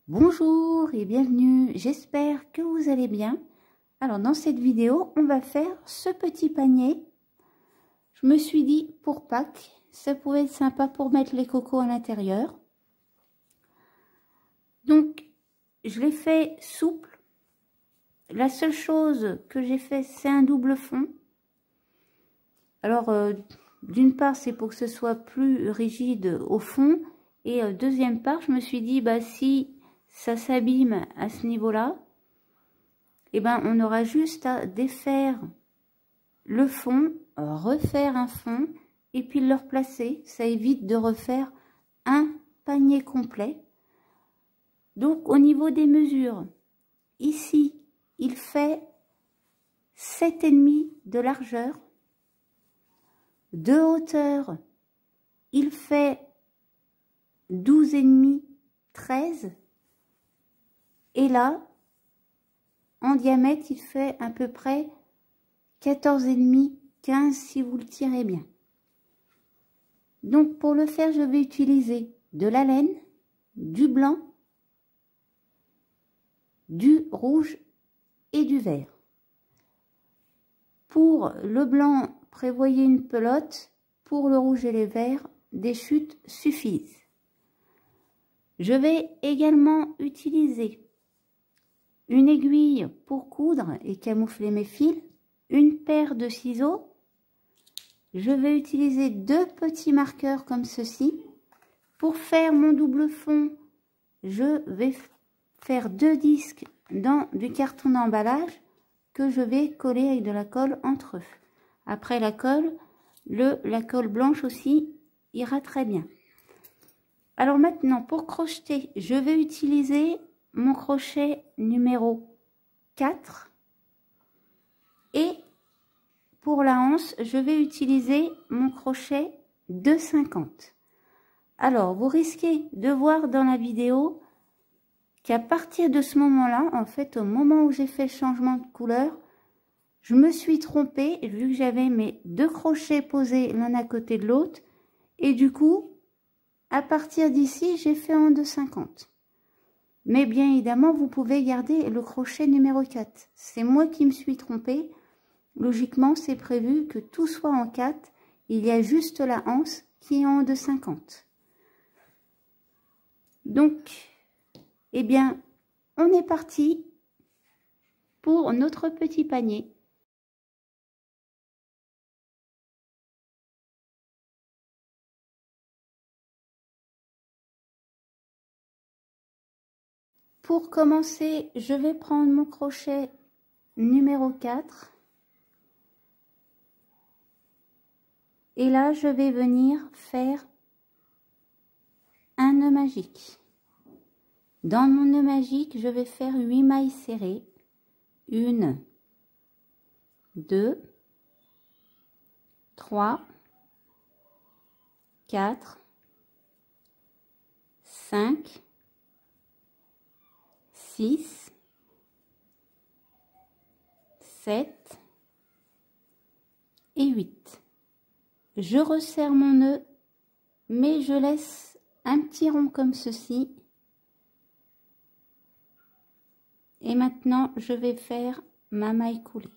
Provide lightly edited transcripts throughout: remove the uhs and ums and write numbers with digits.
Bonjour et bienvenue, j'espère que vous allez bien. Alors dans cette vidéo, on va faire ce petit panier. Je me suis dit pour Pâques, ça pouvait être sympa pour mettre les cocos à l'intérieur. Donc je l'ai fait souple. La seule chose que j'ai fait, c'est un double fond. Alors d'une part, c'est pour que ce soit plus rigide au fond. Et deuxième part, je me suis dit, bah si ça s'abîme à ce niveau-là, et ben on aura juste à défaire le fond, refaire un fond et puis le replacer. Ça évite de refaire un panier complet. Donc au niveau des mesures, ici il fait 7,5 de largeur, de hauteur il fait 12,5, 13, et là en diamètre il fait à peu près 14,5, 15 si vous le tirez bien. Donc pour le faire, je vais utiliser de la laine, du blanc, du rouge et du vert. Pour le blanc, prévoyez une pelote. Pour le rouge et les verts, des chutes suffisent. Je vais également utiliser une aiguille pour coudre et camoufler mes fils, une paire de ciseaux. Je vais utiliser deux petits marqueurs comme ceci. Pour faire mon double fond, je vais faire deux disques dans du carton d'emballage que je vais coller avec de la colle entre eux. Après la colle, la colle blanche aussi ira très bien. Alors maintenant, pour crocheter, je vais utiliser mon crochet numéro 4 et pour la anse, je vais utiliser mon crochet 2,50. Alors, vous risquez de voir dans la vidéo qu'à partir de ce moment-là, en fait, au moment où j'ai fait le changement de couleur, je me suis trompée, vu que j'avais mes deux crochets posés l'un à côté de l'autre. Et du coup, à partir d'ici, j'ai fait en 2,50. Mais bien évidemment, vous pouvez garder le crochet numéro 4. C'est moi qui me suis trompée. Logiquement, c'est prévu que tout soit en 4. Il y a juste la anse qui est en 2,50. Donc, eh bien, on est parti pour notre petit panier. Pour commencer, je vais prendre mon crochet numéro 4. Et là, je vais venir faire un nœud magique. Dans mon nœud magique, je vais faire 8 mailles serrées. 1, 2, 3, 4, 5, 6, 7 et 8. Je resserre mon nœud, mais je laisse un petit rond comme ceci. Et maintenant, je vais faire ma maille coulée.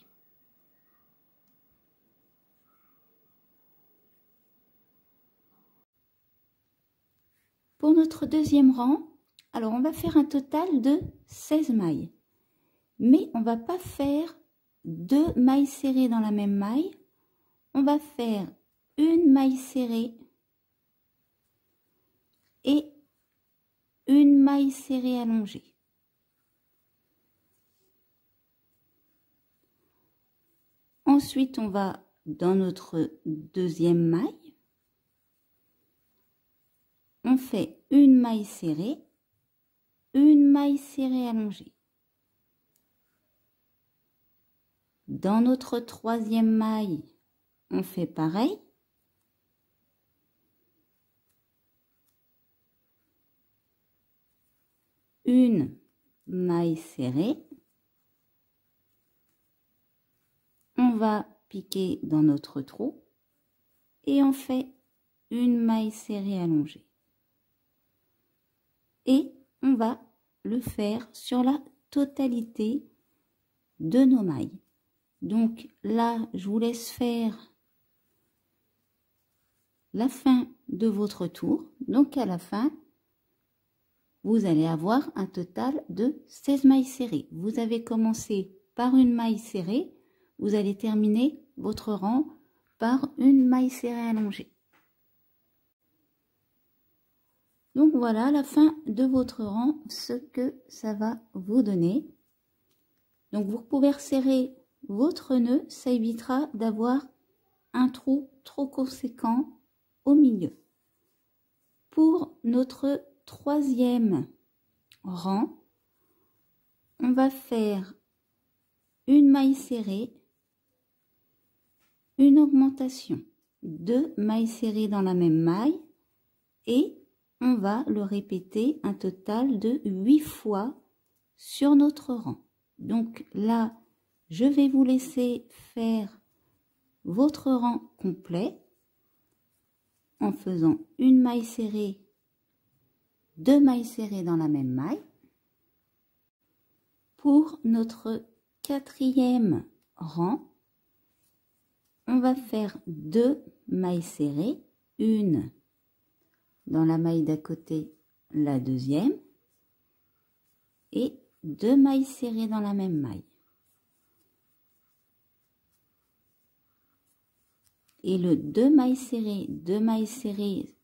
Pour notre deuxième rang, alors on va faire un total de 16 mailles. Mais on ne va pas faire 2 mailles serrées dans la même maille. On va faire une maille serrée et une maille serrée allongée. Ensuite, on va dans notre deuxième maille. On fait une maille serrée allongée. Dans notre troisième maille, on fait pareil. Une maille serrée. On va piquer dans notre trou et on fait une maille serrée allongée. Et on va le faire sur la totalité de nos mailles. Donc là, je vous laisse faire la fin de votre tour. Donc à la fin, vous allez avoir un total de 16 mailles serrées. Vous avez commencé par une maille serrée, vous allez terminer votre rang par une maille serrée allongée. Donc voilà la fin de votre rang, ce que ça va vous donner. Donc vous pouvez resserrer votre nœud, ça évitera d'avoir un trou trop conséquent au milieu. Pour notre troisième rang, on va faire une maille serrée, une augmentation, 2 mailles serrées dans la même maille et on va le répéter un total de 8 fois sur notre rang. Donc là, je vais vous laisser faire votre rang complet en faisant une maille serrée, 2 mailles serrées dans la même maille. Pour notre quatrième rang, on va faire 2 mailles serrées, une dans la maille d'à côté, la deuxième, et 2 mailles serrées dans la même maille. Et le 2 mailles serrées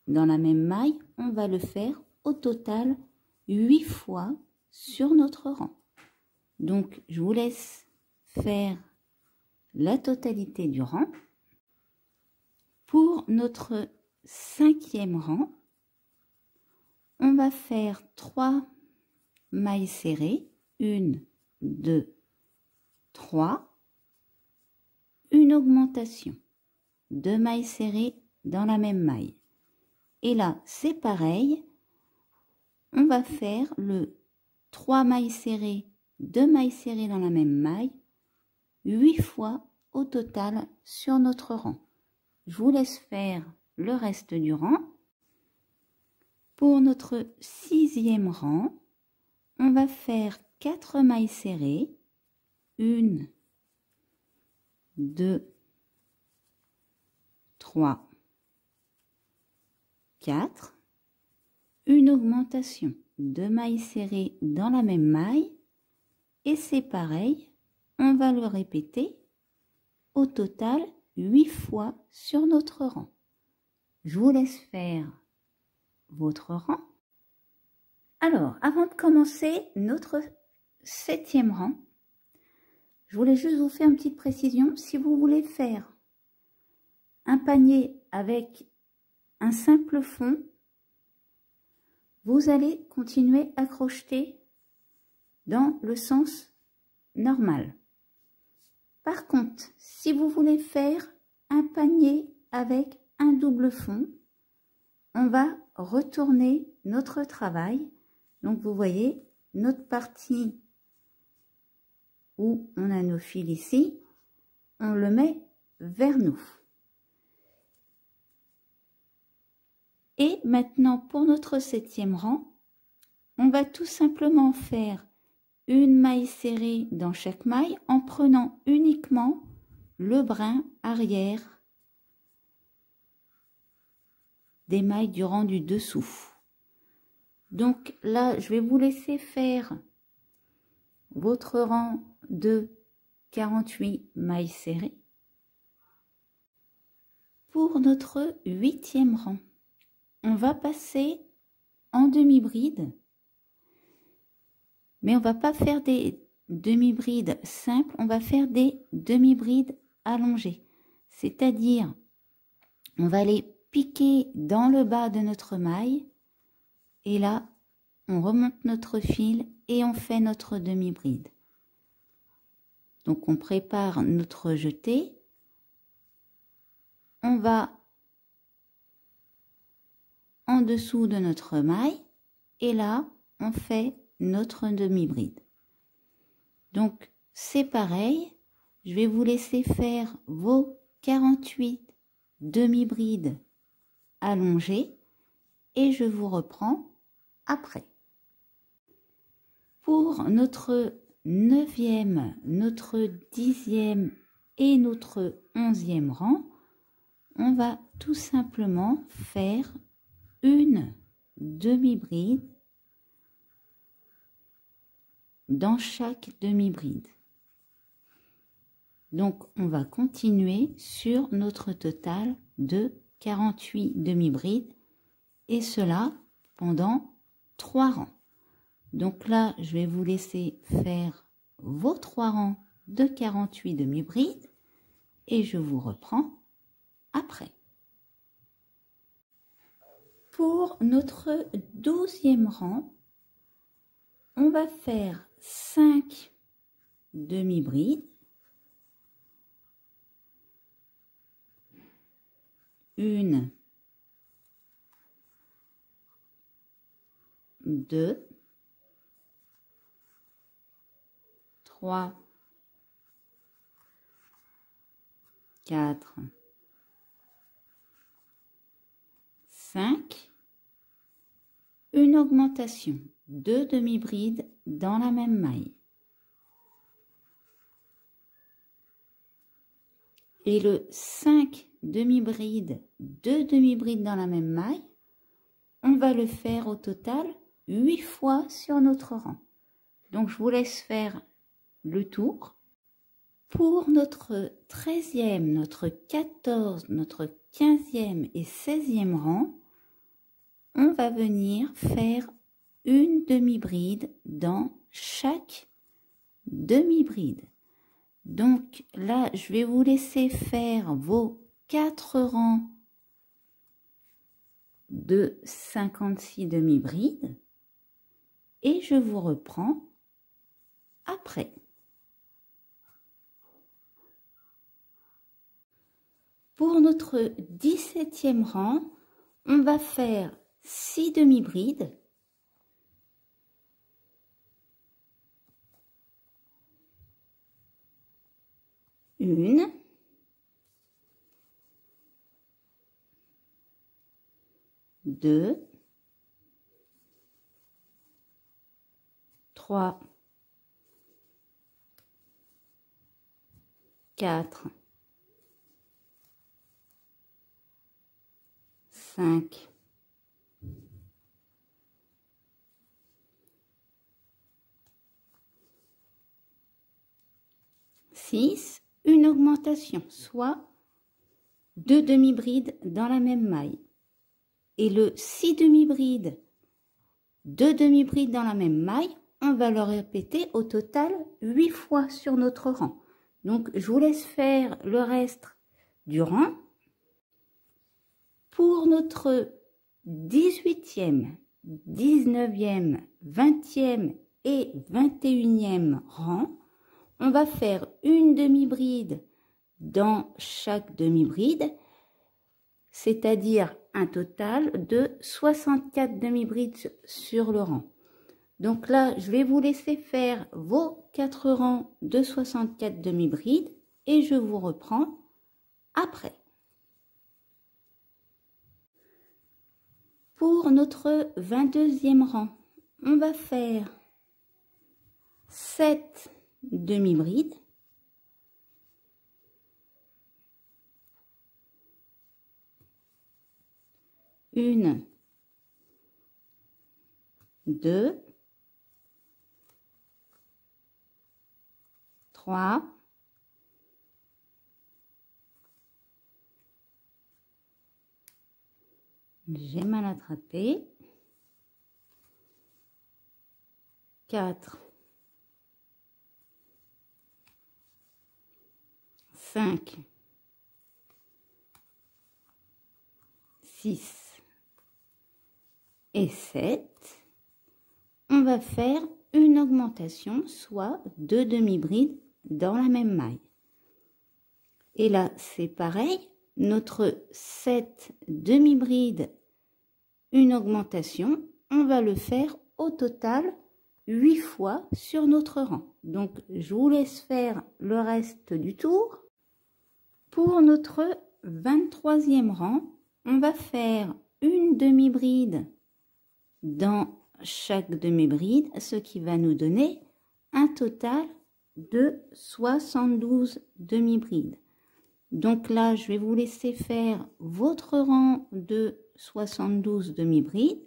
dans la même maille, on va le faire au total 8 fois sur notre rang. Donc, je vous laisse faire la totalité du rang. Pour notre cinquième rang, on va faire 3 mailles serrées, 1, 2, 3, une augmentation, 2 mailles serrées dans la même maille. Et là, c'est pareil, on va faire le 3 mailles serrées, 2 mailles serrées dans la même maille, 8 fois au total sur notre rang. Je vous laisse faire le reste du rang. Pour notre sixième rang, on va faire 4 mailles serrées, 1, 2, 3, 4, une augmentation, 2 mailles serrées dans la même maille et c'est pareil, on va le répéter au total 8 fois sur notre rang. Je vous laisse faire votre rang. Alors, avant de commencer notre septième rang, je voulais juste vous faire une petite précision. Si vous voulez faire un panier avec un simple fond, vous allez continuer à crocheter dans le sens normal. Par contre, si vous voulez faire un panier avec un double fond, on va retourner notre travail. Donc vous voyez notre partie où on a nos fils ici, on le met vers nous. Et maintenant pour notre septième rang, on va tout simplement faire une maille serrée dans chaque maille en prenant uniquement le brin arrière des mailles du rang du dessous. Donc là, je vais vous laisser faire votre rang de 48 mailles serrées. Pour notre huitième rang, on va passer en demi-bride, mais on va pas faire des demi-brides simples, on va faire des demi-brides allongées. C'est-à-dire, on va aller piquer dans le bas de notre maille et là, on remonte notre fil et on fait notre demi-bride. Donc, on prépare notre jeté. On va en dessous de notre maille et là, on fait notre demi-bride. Donc, c'est pareil. Je vais vous laisser faire vos 48 demi-brides allongées et je vous reprends après. Pour notre 9e, notre 10e et notre 11e rang, on va tout simplement faire une demi-bride dans chaque demi-bride. Donc, on va continuer sur notre total de 48 demi-brides et cela pendant 3 rangs. Donc là, je vais vous laisser faire vos 3 rangs de 48 demi-brides et je vous reprends après. Pour notre 12e rang, on va faire 5 demi-brides, 1, 2, 3, 4, 5, une augmentation, 2 demi-brides dans la même maille. Et le 5 demi-brides, 2 demi-brides dans la même maille, on va le faire au total 8 fois sur notre rang. Donc je vous laisse faire le tour. Pour notre 13e, notre 14, notre 15e et 16e rang, on va venir faire une demi-bride dans chaque demi-bride. Donc là, je vais vous laisser faire vos 4 rangs de 56 demi-brides et je vous reprends après. Pour notre 17e rang, on va faire 6 demi-brides. 1, 2, 3, 4, 5, 6, une augmentation, soit 2 demi-brides dans la même maille. Et le 6 demi-brides, 2 demi-brides dans la même maille, on va le répéter au total 8 fois sur notre rang. Donc, je vous laisse faire le reste du rang. Pour notre 18e, 19e, 20e et 21e rang, on va faire une demi-bride dans chaque demi-bride, c'est-à-dire un total de 64 demi-brides sur le rang. Donc là, je vais vous laisser faire vos 4 rangs de 64 demi-brides et je vous reprends après. Pour notre 22e rang, on va faire 7 demi-brides. 1, 2, 3, j'ai mal attrapé, 4, 5, 6 et 7, on va faire une augmentation, soit 2 demi-brides dans la même maille. Et là, c'est pareil, notre 7 demi-brides, une augmentation, on va le faire au total 8 fois sur notre rang. Donc, je vous laisse faire le reste du tour. Pour notre 23e rang, on va faire une demi-bride dans chaque demi-bride, ce qui va nous donner un total de 72 demi-brides. Donc là, je vais vous laisser faire votre rang de 72 demi-brides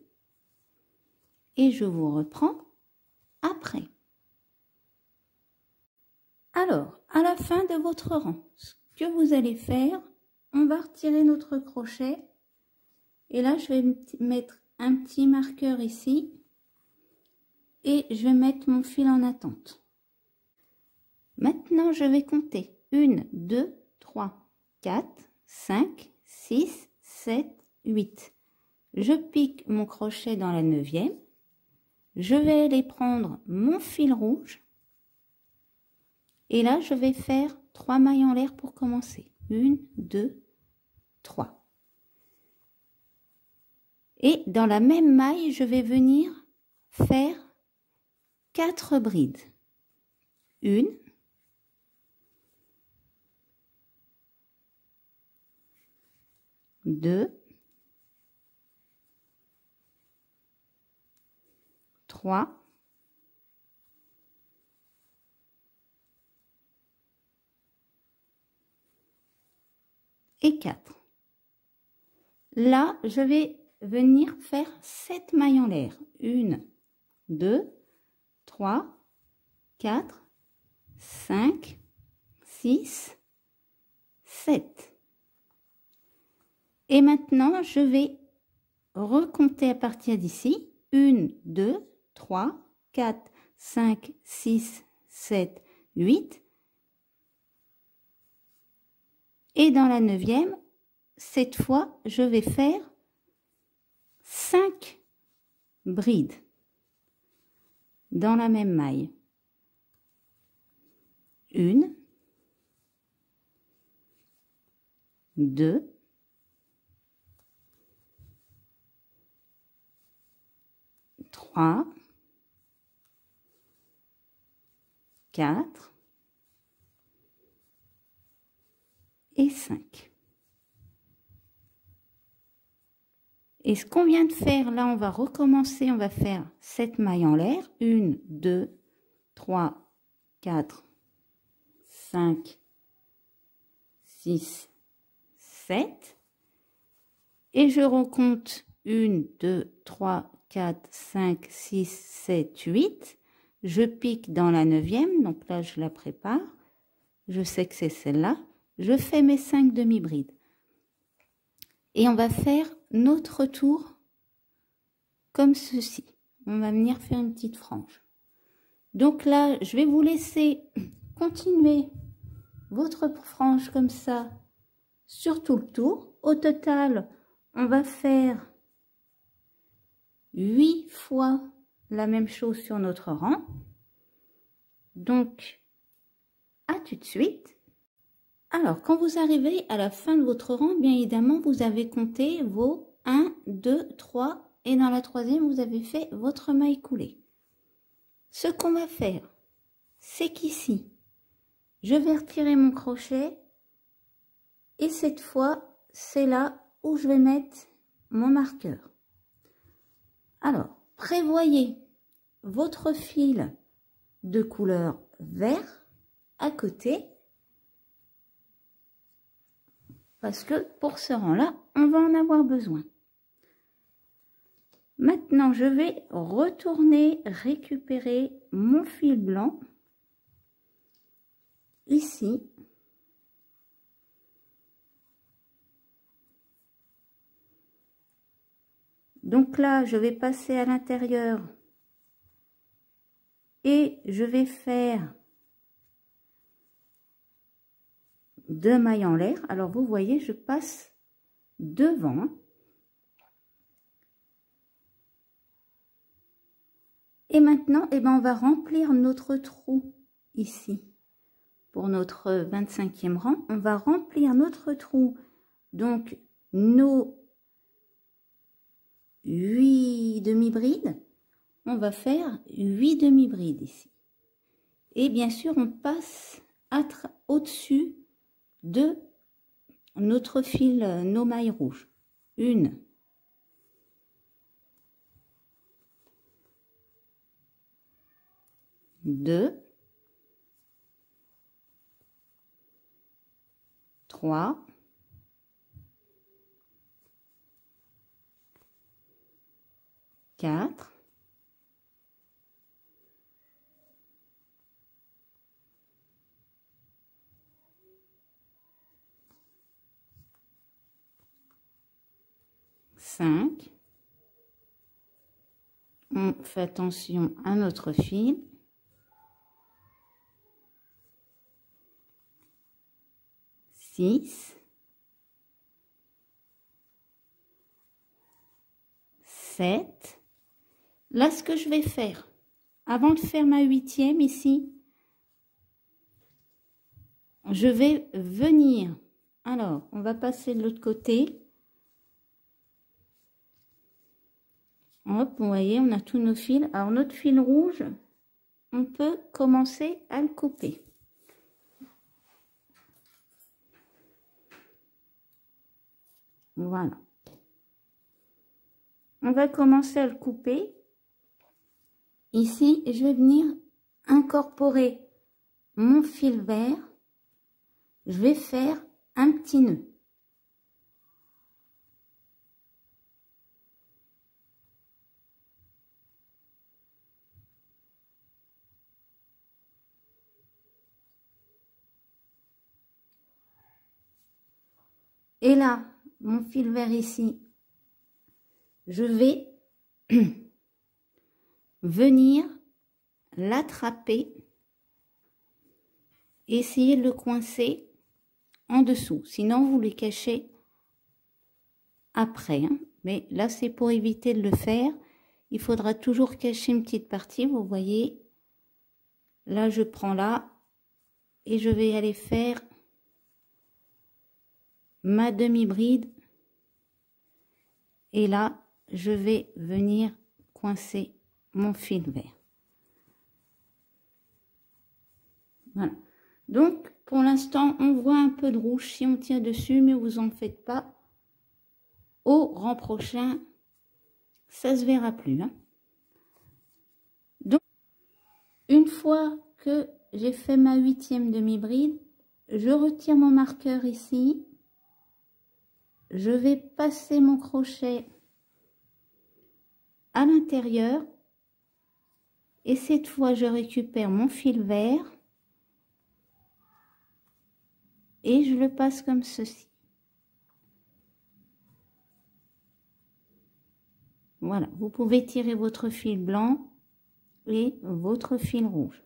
et je vous reprends après. Alors, à la fin de votre rang, ce que vous allez faire, on va retirer notre crochet et là, je vais mettre un petit marqueur ici et je vais mettre mon fil en attente. Maintenant, je vais compter 1, 2, 3, 4, 5, 6, 7, 8. Je pique mon crochet dans la 9e. Je vais aller prendre mon fil rouge. Et là, je vais faire 3 mailles en l'air pour commencer. 1, 2, 3. Et dans la même maille, je vais venir faire 4 brides. 1, 2, 3, 4. Là, je vais venir faire 7 mailles en l'air. 1, 2, 3, 4, 5, 6, 7. Et maintenant, je vais recompter à partir d'ici. 1, 2, 3, 4, 5, 6, 7, 8. Et dans la 9e, cette fois, je vais faire 5 brides dans la même maille. 1, 2, 3, 4 et 5. Et ce qu'on vient de faire, là, on va recommencer, on va faire 7 mailles en l'air. 1, 2, 3, 4, 5, 6, 7. Et je recompte 1, 2, 3, 4, 5, 6, 7, 8. Je pique dans la 9e, donc là, je la prépare. Je sais que c'est celle-là. Je fais mes 5 demi-brides. Et on va faire notre tour comme ceci. On va venir faire une petite frange. Donc là, je vais vous laisser continuer votre frange comme ça sur tout le tour. Au total, on va faire 8 fois la même chose sur notre rang. Donc, à tout de suite. Alors, quand vous arrivez à la fin de votre rang, bien évidemment, vous avez compté vos 1, 2, 3 et dans la 3e, vous avez fait votre maille coulée. Ce qu'on va faire, c'est qu'ici, je vais retirer mon crochet et cette fois, c'est là où je vais mettre mon marqueur. Alors, prévoyez votre fil de couleur vert à côté. Parce que pour ce rang-là, on va en avoir besoin. Maintenant, je vais retourner récupérer mon fil blanc ici. Donc là, je vais passer à l'intérieur et je vais faire 2 mailles en l'air. Alors vous voyez, je passe devant. Et maintenant, eh ben, on va remplir notre trou ici. Pour notre 25e rang, on va remplir notre trou. Donc, nos 8 demi-brides, on va faire 8 demi-brides ici. Et bien sûr, on passe au-dessus de notre fil, nos mailles rouges. 1, 2, 3, 4, 5. On fait attention à notre fil. 6, 7. Là, ce que je vais faire, avant de faire ma 8e ici, je vais venir. Alors, on va passer de l'autre côté. Hop, vous voyez, on a tous nos fils. Alors, notre fil rouge, on peut commencer à le couper. Voilà. On va commencer à le couper. Ici, je vais venir incorporer mon fil vert. Je vais faire un petit nœud. Et là, mon fil vert ici, je vais venir l'attraper, essayer de le coincer en dessous. Sinon, vous le cachez après. Hein. Mais là, c'est pour éviter de le faire. Il faudra toujours cacher une petite partie. Vous voyez, là, je prends là et je vais aller faire ma demi-bride. Et là, je vais venir coincer mon fil vert. Voilà. Donc, pour l'instant, on voit un peu de rouge si on tient dessus, mais vous en faites pas. Au rang prochain, ça se verra plus. Hein. Donc, une fois que j'ai fait ma 8e demi-bride, je retire mon marqueur ici. Je vais passer mon crochet à l'intérieur. Et cette fois, je récupère mon fil vert. Et je le passe comme ceci. Voilà, vous pouvez tirer votre fil blanc et votre fil rouge.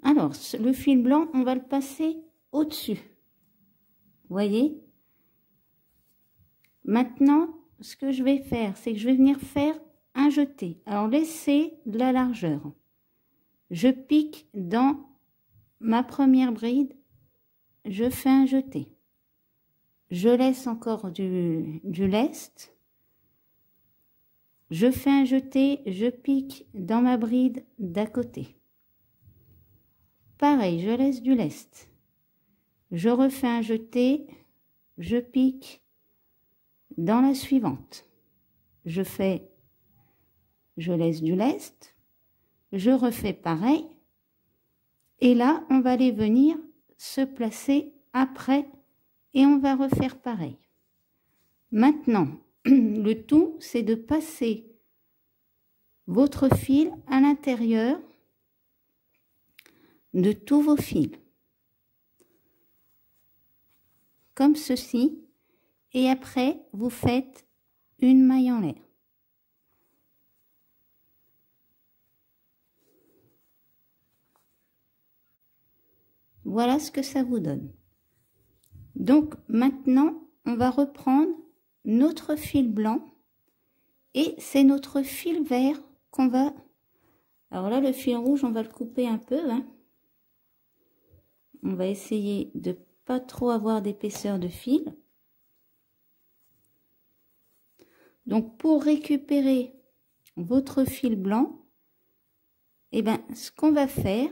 Alors, le fil blanc, on va le passer au-dessus. Vous voyez? Maintenant, ce que je vais faire, c'est que je vais venir faire un jeté. Alors, laissez de la largeur. Je pique dans ma première bride, je fais un jeté. Je laisse encore du lest. Je fais un jeté, je pique dans ma bride d'à côté. Pareil, je laisse du lest. Je refais un jeté, je pique dans la suivante. Je laisse du lest, je refais pareil. Et là, on va aller venir se placer après et on va refaire pareil. Maintenant, le tout, c'est de passer votre fil à l'intérieur de tous vos fils. Comme ceci. Et après, vous faites une maille en l'air. Voilà ce que ça vous donne. Donc, maintenant, on va reprendre notre fil blanc. Et c'est notre fil vert qu'on va... Alors là, le fil rouge, on va le couper un peu. Hein. On va essayer de pas trop avoir d'épaisseur de fil. Donc, pour récupérer votre fil blanc, eh ben, ce qu'on va faire,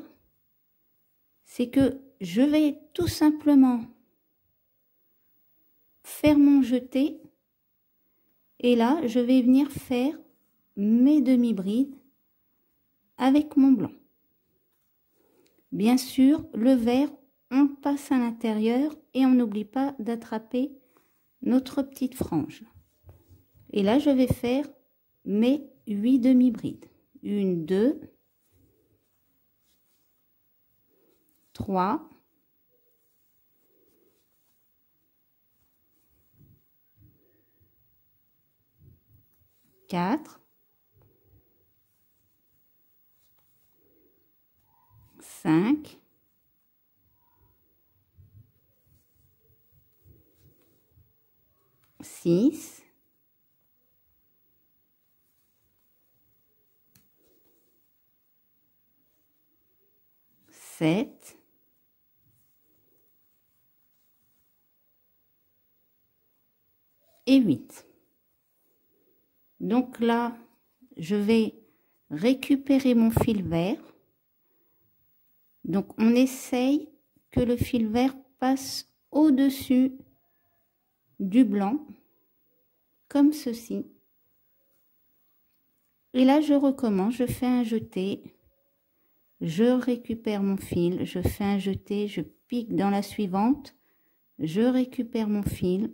c'est que je vais tout simplement faire mon jeté. Et là, je vais venir faire mes demi-brides avec mon blanc. Bien sûr, le vert, on le passe à l'intérieur et on n'oublie pas d'attraper notre petite frange. Et là, je vais faire mes 8 demi-brides. 1, 2, 3, 4, 5, 6, 7, 8. Donc là, je vais récupérer mon fil vert. Donc on essaye que le fil vert passe au-dessus du blanc, comme ceci. Et là, je recommence, je fais un jeté, je récupère mon fil, je fais un jeté, je pique dans la suivante, je récupère mon fil.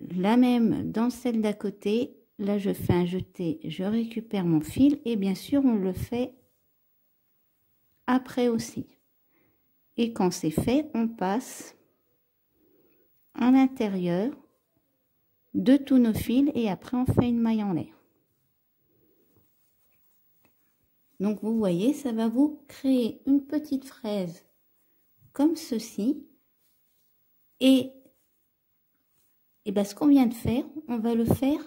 La même dans celle d'à côté, là je fais un jeté, je récupère mon fil et bien sûr on le fait après aussi. Et quand c'est fait, on passe à l'intérieur de tous nos fils et après on fait une maille en l'air. Donc vous voyez, ça va vous créer une petite fraise comme ceci. Et ben, ce qu'on vient de faire, on va le faire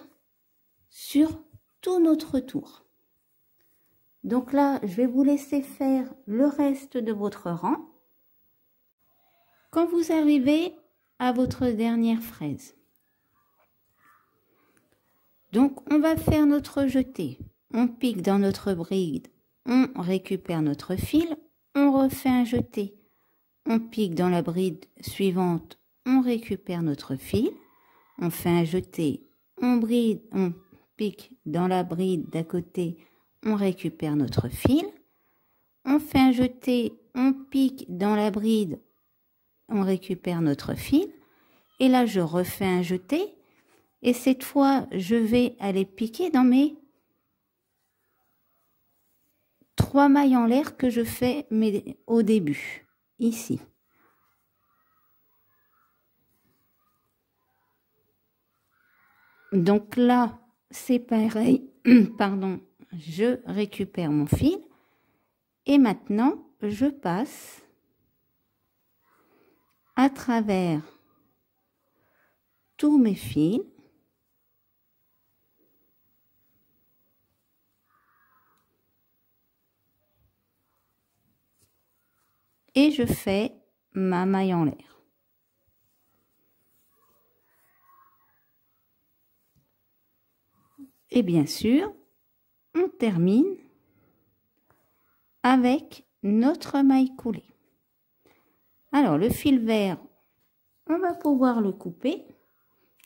sur tout notre tour. Donc là, je vais vous laisser faire le reste de votre rang. Quand vous arrivez à votre dernière fraise, donc on va faire notre jeté. On pique dans notre bride, on récupère notre fil, on refait un jeté. On pique dans la bride suivante, on récupère notre fil, on fait un jeté, on pique dans la bride d'à côté, on récupère notre fil, on fait un jeté, on pique dans la bride, on récupère notre fil, et là je refais un jeté, et cette fois je vais aller piquer dans mes 3 mailles en l'air que je fais au début, ici. Donc là, c'est pareil, pardon, je récupère mon fil et maintenant, je passe à travers tous mes fils et je fais ma maille en l'air. Et bien sûr, on termine avec notre maille coulée. Alors, le fil vert, on va pouvoir le couper.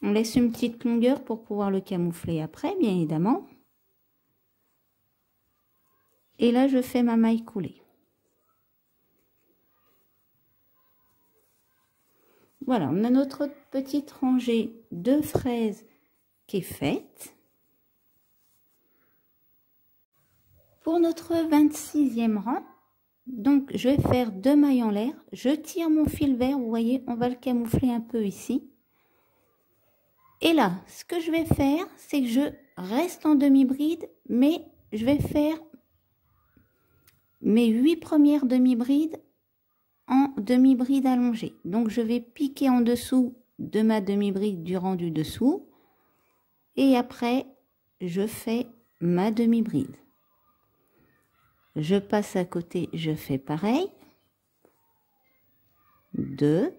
On laisse une petite longueur pour pouvoir le camoufler après, bien évidemment. Et là, je fais ma maille coulée. Voilà, on a notre petite rangée de fraises qui est faite. Pour notre 26e rang, donc je vais faire 2 mailles en l'air. Je tire mon fil vert, vous voyez, on va le camoufler un peu ici. Et là, ce que je vais faire, c'est que je reste en demi-bride, mais je vais faire mes 8 premières demi-brides en demi-bride allongée. Donc je vais piquer en dessous de ma demi-bride du rang du dessous. Et après, je fais ma demi-bride. Je passe à côté, je fais pareil. 2.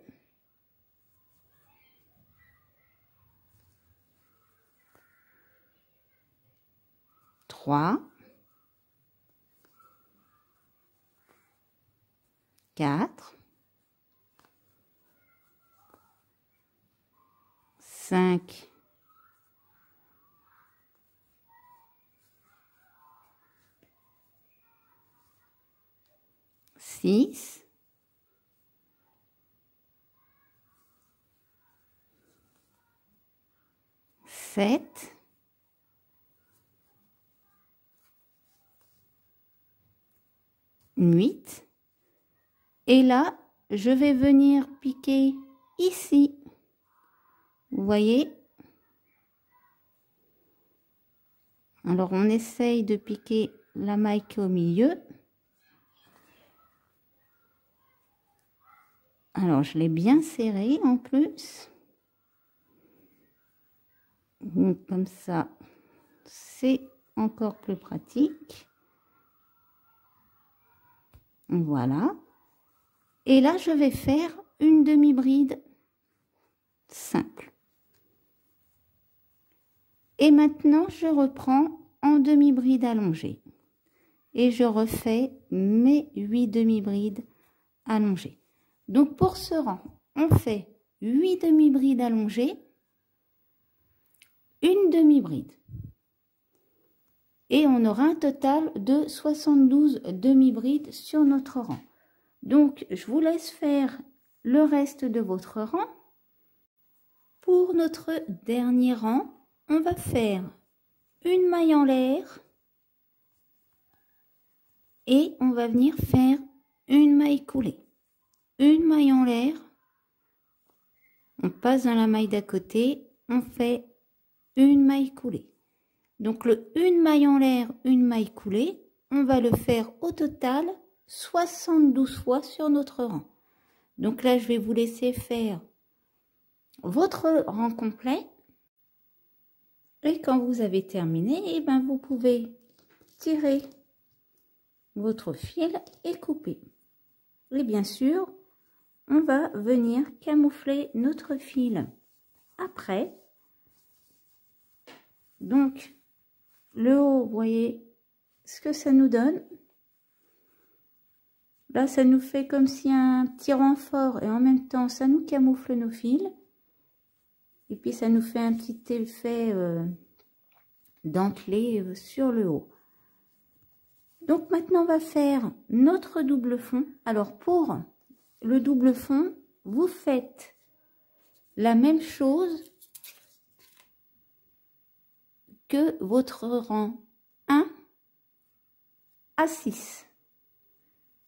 3. 4. 5. 6, 7, 8, et là je vais venir piquer ici, vous voyez. Alors on essaye de piquer la maille qui est au milieu. Alors je l'ai bien serré en plus. Donc, comme ça, c'est encore plus pratique. Voilà. Et là, je vais faire une demi-bride simple. Et maintenant, je reprends en demi-bride allongée. Et je refais mes 8 demi-brides allongées. Donc, pour ce rang, on fait 8 demi-brides allongées, une demi-bride. Et on aura un total de 72 demi-brides sur notre rang. Donc, je vous laisse faire le reste de votre rang. Pour notre dernier rang, on va faire une maille en l'air et on va venir faire une maille coulée. Une maille en l'air, on passe dans la maille d'à côté, on fait une maille coulée. Donc le une maille en l'air, une maille coulée, on va le faire au total 72 fois sur notre rang. Donc là, je vais vous laisser faire votre rang complet. Et quand vous avez terminé, eh ben, vous pouvez tirer votre fil et couper. Et bien sûr, on va venir camoufler notre fil après. Donc, le haut, vous voyez ce que ça nous donne. Là, ça nous fait comme si un petit renfort et en même temps, ça nous camoufle nos fils. Et puis, ça nous fait un petit effet dentelé sur le haut. Donc, maintenant, on va faire notre double fond. Alors, pour le double fond, vous faites la même chose que votre rang 1 à 6.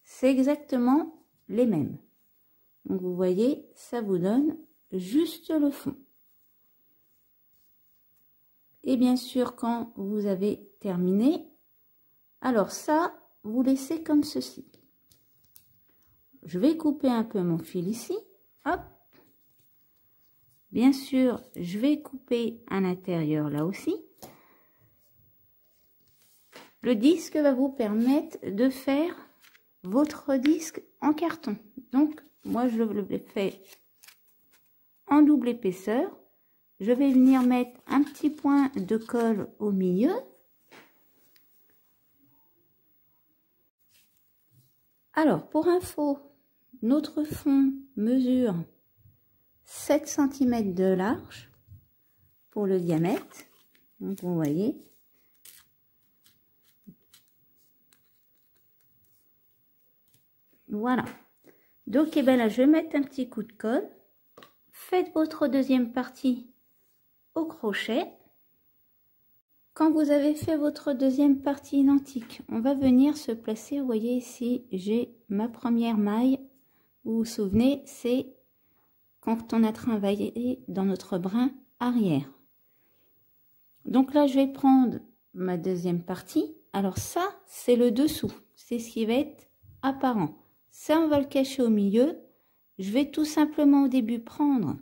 C'est exactement les mêmes. Donc, vous voyez, ça vous donne juste le fond. Et bien sûr, quand vous avez terminé, alors ça, vous laissez comme ceci. Je vais couper un peu mon fil ici. Hop. Bien sûr, je vais couper à l'intérieur là aussi. Le disque va vous permettre de faire votre disque en carton. Donc, moi, je le fais en double épaisseur. Je vais venir mettre un petit point de colle au milieu. Alors, pour info, notre fond mesure 7 cm de large pour le diamètre. Donc, vous voyez. Voilà. Donc, eh ben là, je vais mettre un petit coup de colle. Faites votre deuxième partie au crochet. Quand vous avez fait votre deuxième partie identique, on va venir se placer. Vous voyez ici, j'ai ma première maille. Vous vous souvenez, c'est quand on a travaillé dans notre brin arrière. Donc là, je vais prendre ma deuxième partie. Alors ça, c'est le dessous. C'est ce qui va être apparent. Ça, on va le cacher au milieu. Je vais tout simplement au début prendre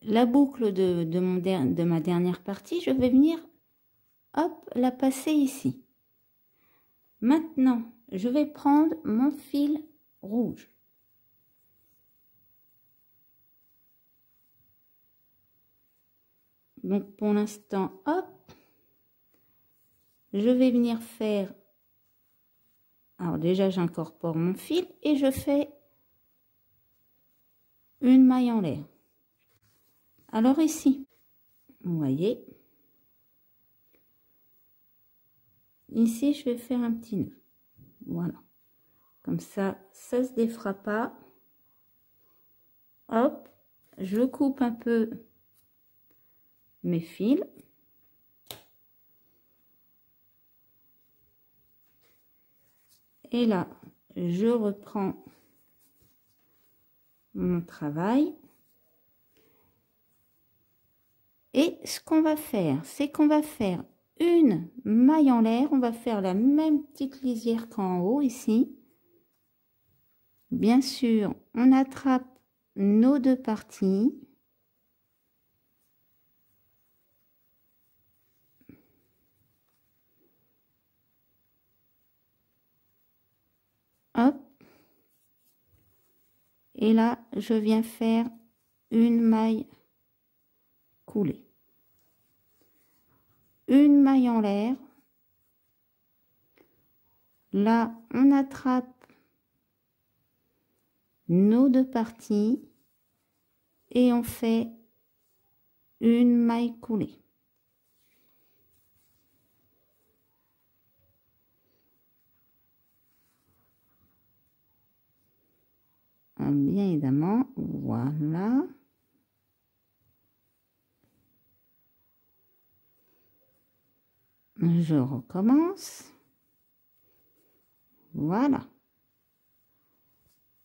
la boucle de ma dernière partie. Je vais venir, hop, la passer ici. Maintenant, je vais prendre mon fil rouge. Donc, pour l'instant, hop, je vais venir faire... Alors déjà, j'incorpore mon fil et je fais une maille en l'air. Alors ici, vous voyez, ici je vais faire un petit nœud. Voilà, comme ça se défera pas. Hop, je coupe un peu mes fils. Et là, je reprends mon travail. Et ce qu'on va faire, c'est qu'on va faire une maille en l'air. On va faire la même petite lisière qu'en haut ici. Bien sûr, on attrape nos deux parties. Hop. Et là, je viens faire une maille coulée. Une maille en l'air. Là, on attrape nos deux parties et on fait une maille coulée. Bien évidemment, voilà. Je recommence. Voilà.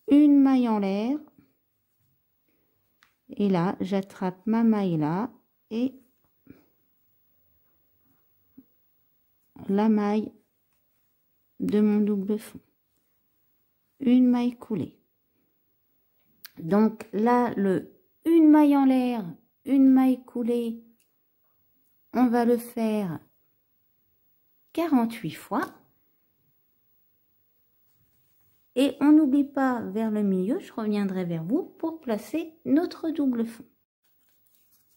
Une maille en l'air. Et là, j'attrape ma maille là et la maille de mon double fond. Une maille coulée. Donc là, une maille en l'air, une maille coulée, on va le faire 48 fois. Et on n'oublie pas vers le milieu, je reviendrai vers vous pour placer notre double fond.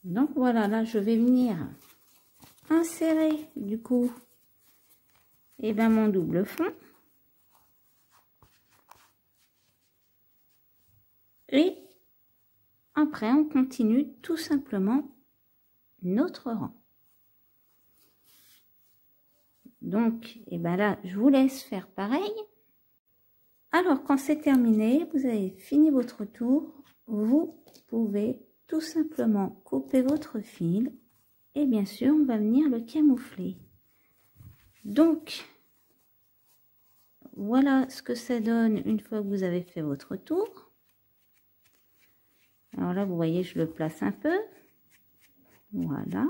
Donc voilà, là je vais venir insérer du coup mon double fond. Et après on continue tout simplement notre rang. Donc là je vous laisse faire pareil. Alors quand c'est terminé, vous avez fini votre tour, vous pouvez tout simplement couper votre fil et bien sûr on va venir le camoufler. Donc voilà ce que ça donne une fois que vous avez fait votre tour. Alors là vous voyez je le place un peu, voilà.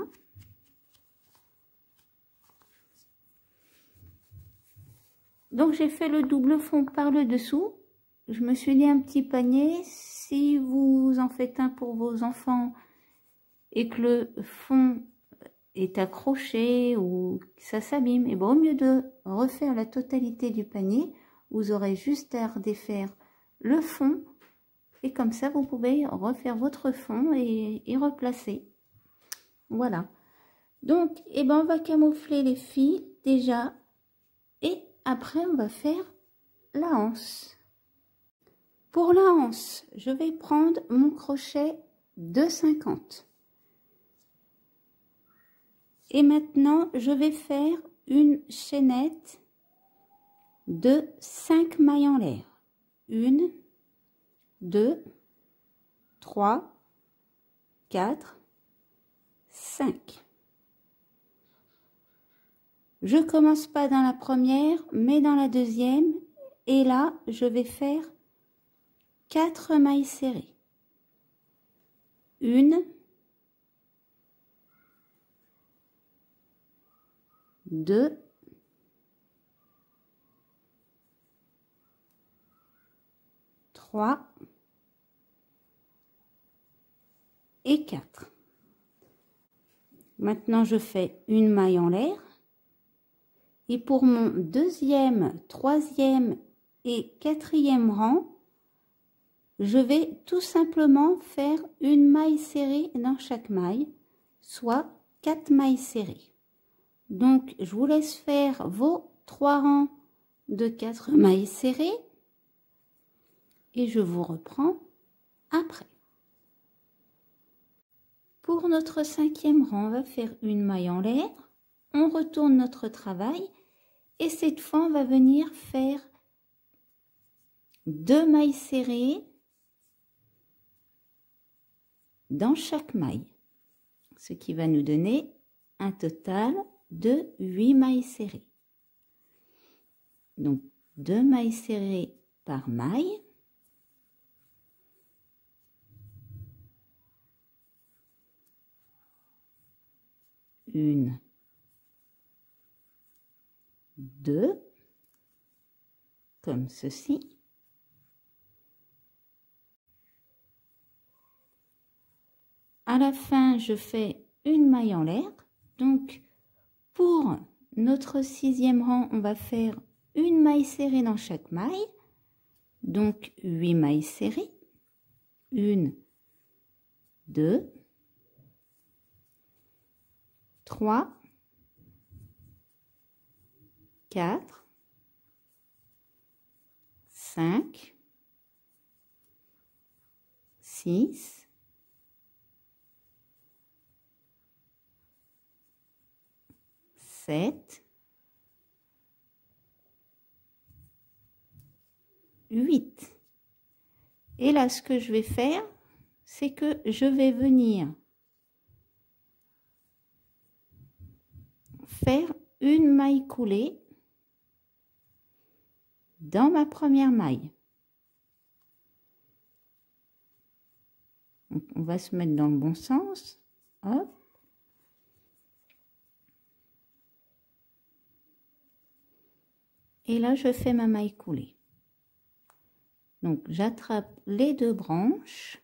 Donc j'ai fait le double fond par le dessous. Je me suis dit un petit panier, si vous en faites un pour vos enfants et que le fond est accroché ou que ça s'abîme, et bon, au mieux de refaire la totalité du panier, vous aurez juste à redéfaire le fond et comme ça vous pouvez refaire votre fond et replacer. Voilà. Donc, on va camoufler les fils déjà et après on va faire la anse. Pour la anse, je vais prendre mon crochet de 50. Et maintenant, je vais faire une chaînette de 5 mailles en l'air. 1, 2, 3, 4, 5. Je commence pas dans la première, mais dans la deuxième. Et là, je vais faire 4 mailles serrées. 1, 2, 3 et 4. Maintenant, je fais une maille en l'air. Et pour mon deuxième, troisième et quatrième rang, je vais tout simplement faire une maille serrée dans chaque maille, soit 4 mailles serrées. Donc, je vous laisse faire vos 3 rangs de 4 mailles serrées et je vous reprends après. Pour notre 5e rang, on va faire une maille en l'air, on retourne notre travail Et cette fois, on va venir faire 2 mailles serrées dans chaque maille, ce qui va nous donner un total de 8 mailles serrées. Donc 2 mailles serrées par maille. Une, 2, comme ceci. À la fin, je fais une maille en l'air. Donc, pour notre 6e rang, on va faire une maille serrée dans chaque maille. Donc, 8 mailles serrées. 1, 2, 3, 4, 5, 6, 7, 8. Et là, ce que je vais faire, c'est que je vais venir faire une maille coulée dans ma première maille. Donc, on va se mettre dans le bon sens. Hop. Et là, je fais ma maille coulée. Donc, j'attrape les 2 branches.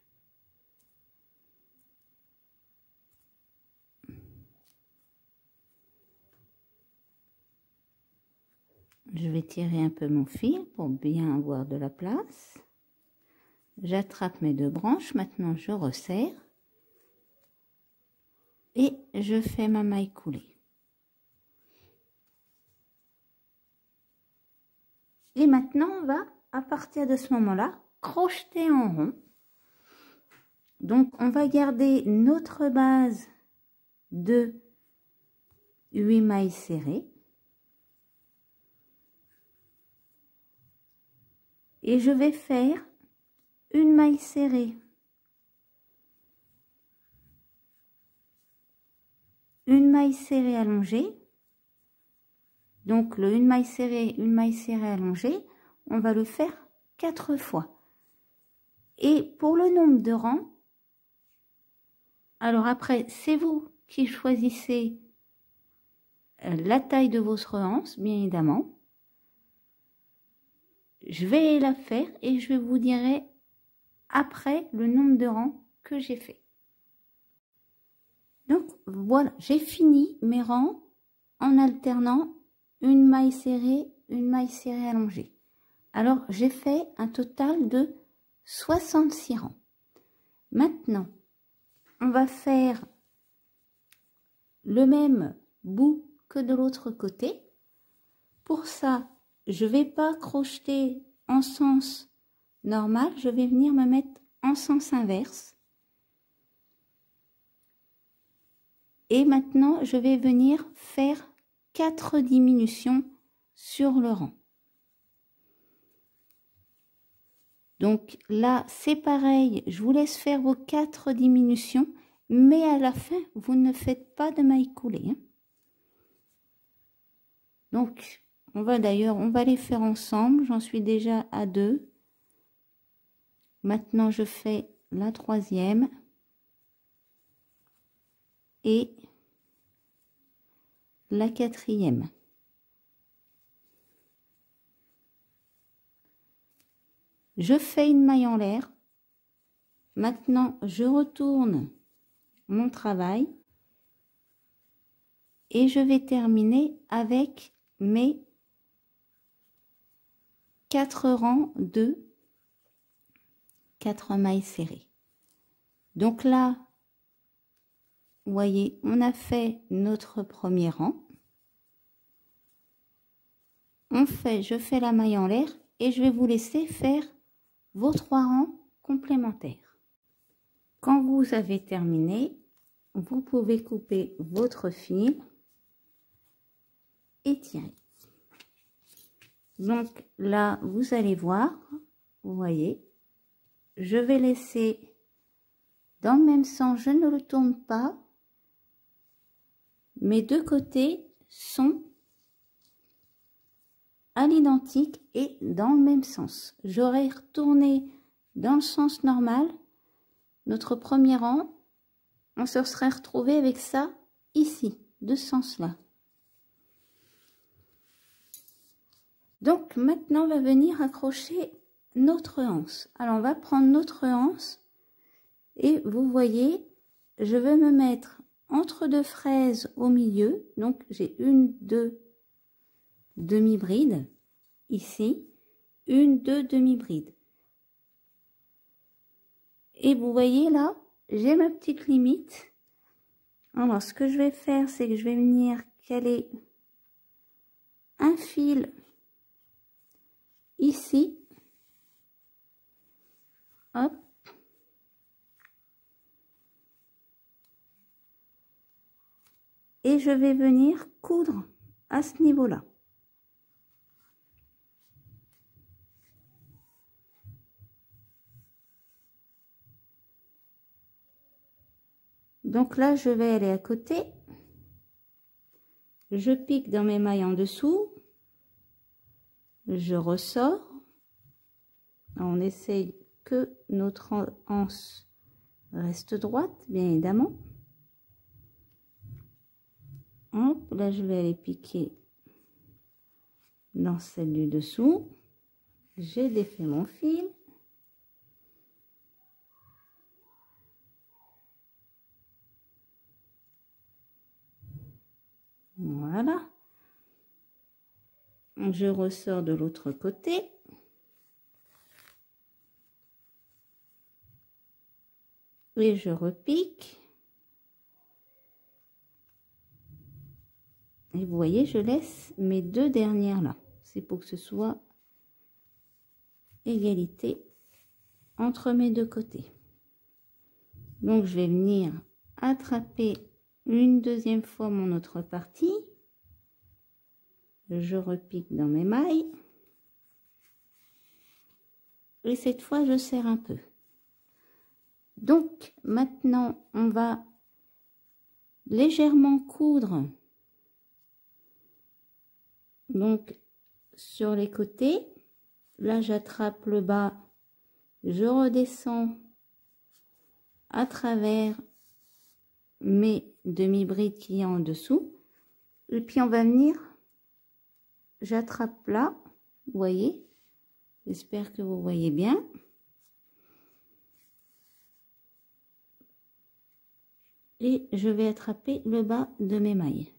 Je vais tirer un peu mon fil pour bien avoir de la place. J'attrape mes 2 branches. Maintenant, je resserre. Et je fais ma maille coulée. Et maintenant, on va, à partir de ce moment-là, crocheter en rond. Donc, on va garder notre base de 8 mailles serrées. Et je vais faire une maille serrée, une maille serrée allongée. Donc, le une maille serrée allongée, on va le faire 4 fois. Et pour le nombre de rangs, alors après, c'est vous qui choisissez la taille de votre anse, bien évidemment. Je vais la faire et je vous dirai après le nombre de rangs que j'ai fait. Donc, voilà, j'ai fini mes rangs en alternant une maille serrée allongée. Alors, j'ai fait un total de 66 rangs. Maintenant, on va faire le même bout que de l'autre côté. Pour ça, je ne vais pas crocheter en sens normal, je vais venir me mettre en sens inverse. Et maintenant, je vais venir faire 4 diminutions sur le rang. Donc là, c'est pareil, je vous laisse faire vos 4 diminutions, mais à la fin, vous ne faites pas de maille coulée, hein. Donc, on va les faire ensemble, j'en suis déjà à 2. Maintenant, je fais la 3e et la 4e. Je fais une maille en l'air. Maintenant, je retourne mon travail et je vais terminer avec mes 4 rangs de 4 mailles serrées. Donc là, vous voyez, on a fait notre premier rang. Je fais la maille en l'air et je vais vous laisser faire vos 3 rangs complémentaires. Quand vous avez terminé, vous pouvez couper votre fil et tirer. Donc là, vous allez voir, vous voyez, je vais laisser dans le même sens, je ne le tourne pas. Mes deux côtés sont à l'identique et dans le même sens. J'aurais retourné dans le sens normal. Notre premier rang, on se serait retrouvé avec ça ici, de ce sens-là. Donc maintenant, on va venir accrocher notre anse. Alors, on va prendre notre anse et vous voyez, je vais me mettre entre deux fraises au milieu. Donc, j'ai une, deux demi-brides ici, une, deux demi-brides. Et vous voyez là, j'ai ma petite limite. Alors, ce que je vais faire, c'est que je vais venir caler un fil ici. Hop. Et je vais venir coudre à ce niveau-là. Donc là, je vais aller à côté. Je pique dans mes mailles en dessous. Je ressors. On essaye que notre anse reste droite, bien évidemment. Hop, là, je vais aller piquer dans celle du dessous. J'ai défait mon fil. Voilà. Je ressors de l'autre côté. Et je repique. Et vous voyez, je laisse mes deux dernières là. C'est pour que ce soit égalité entre mes deux côtés. Donc, je vais venir attraper une deuxième fois mon autre partie. Je repique dans mes mailles. Et cette fois, je serre un peu. Donc, maintenant, on va légèrement coudre. Donc, sur les côtés. Là, j'attrape le bas. Je redescends à travers mes demi-brides qui y a en dessous. Et puis, on va venir, j'attrape là, vous voyez. J'espère que vous voyez bien. Et je vais attraper le bas de mes mailles.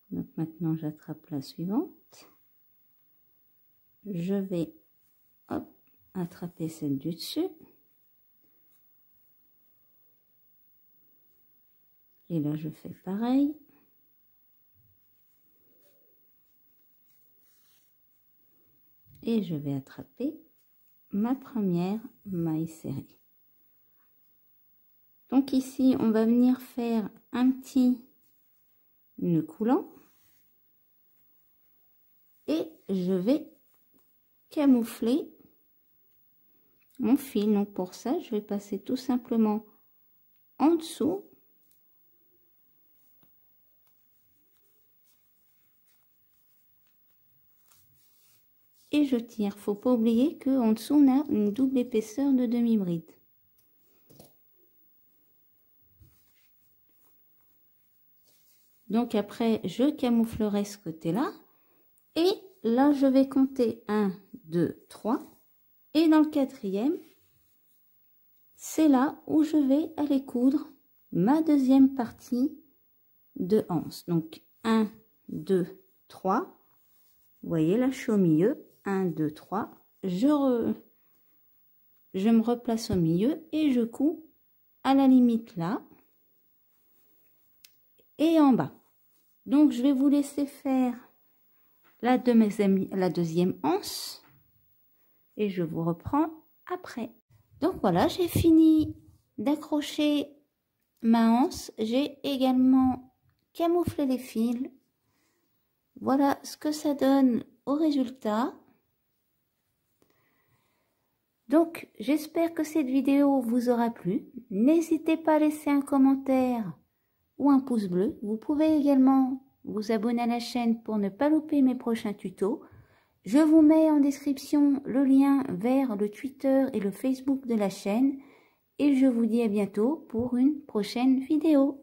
Donc maintenant, j'attrape la suivante. Je vais hop, attraper celle du dessus. Et là, je fais pareil. Et je vais attraper ma première maille serrée. Donc ici, on va venir faire un petit nœud coulant. Et je vais camoufler mon fil. Donc pour ça, je vais passer tout simplement en dessous. Et je tire. Faut pas oublier qu'en dessous, on a une double épaisseur de demi-bride. Donc après, je camouflerai ce côté-là. Et là, je vais compter 1, 2, 3. Et dans le quatrième, c'est là où je vais aller coudre ma deuxième partie de anse. Donc 1, 2, 3. Vous voyez, là, je suis au milieu. 1, 2, 3. Je me replace au milieu et je couds à la limite là. Et en bas. Donc, je vais vous laisser faire la deuxième anse. Et je vous reprends après. Donc voilà, j'ai fini d'accrocher ma anse, j'ai également camouflé les fils. Voilà ce que ça donne au résultat. Donc, j'espère que cette vidéo vous aura plu. N'hésitez pas à laisser un commentaire ou un pouce bleu. Vous pouvez également vous abonner à la chaîne pour ne pas louper mes prochains tutos. Je vous mets en description le lien vers le Twitter et le Facebook de la chaîne. Et je vous dis à bientôt pour une prochaine vidéo.